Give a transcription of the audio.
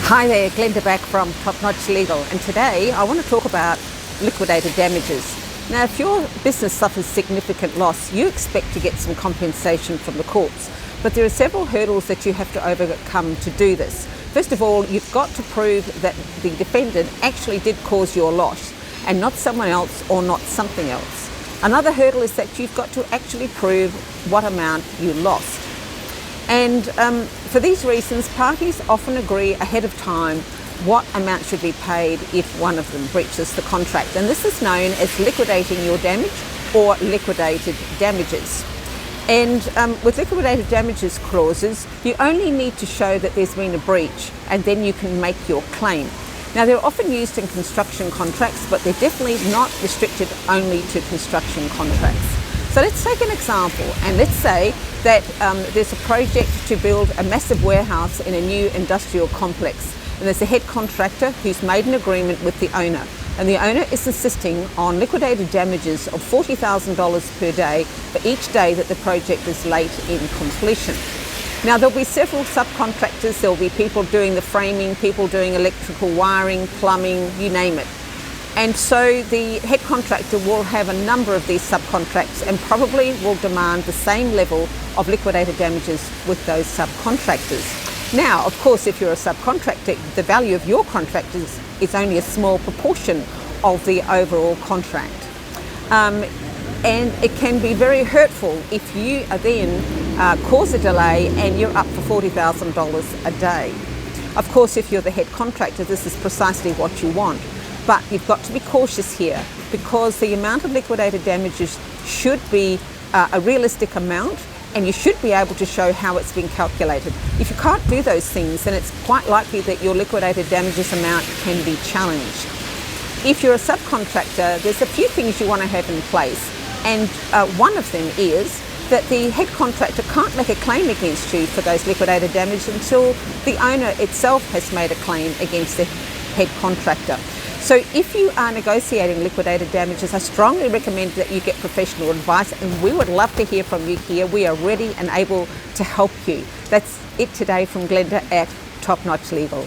Hi there, Glenda back from Top Notch Legal, and today I want to talk about liquidated damages. Now, if your business suffers significant loss, you expect to get some compensation from the courts, but there are several hurdles that you have to overcome to do this. First of all, you've got to prove that the defendant actually did cause your loss and not someone else or not something else. Another hurdle is that you've got to actually prove what amount you lost. And for these reasons, parties often agree ahead of time what amount should be paid if one of them breaches the contract. And this is known as liquidating your damage or liquidated damages. And with liquidated damages clauses, you only need to show that there's been a breach, and then you can make your claim. Now, they're often used in construction contracts, but they're definitely not restricted only to construction contracts. So let's take an example, and let's say that there's a project to build a massive warehouse in a new industrial complex, and there's a head contractor who's made an agreement with the owner, and the owner is insisting on liquidated damages of $40,000 per day for each day that the project is late in completion. Now, there'll be several subcontractors. There'll be people doing the framing, people doing electrical wiring, plumbing, you name it. And so the head contractor will have a number of these subcontracts and probably will demand the same level of liquidated damages with those subcontractors. Now, of course, if you're a subcontractor, the value of your contract is only a small proportion of the overall contract. And it can be very hurtful if you then cause a delay and you're up for $40,000 a day. Of course, if you're the head contractor, this is precisely what you want. But you've got to be cautious here, because the amount of liquidated damages should be a realistic amount, and you should be able to show how it's been calculated. If you can't do those things, then it's quite likely that your liquidated damages amount can be challenged. If you're a subcontractor, there's a few things you want to have in place, and one of them is that the head contractor can't make a claim against you for those liquidated damages until the owner itself has made a claim against the head contractor. So if you are negotiating liquidated damages, I strongly recommend that you get professional advice, and we would love to hear from you here. We are ready and able to help you. That's it today from Glenda at Top Notch Legal.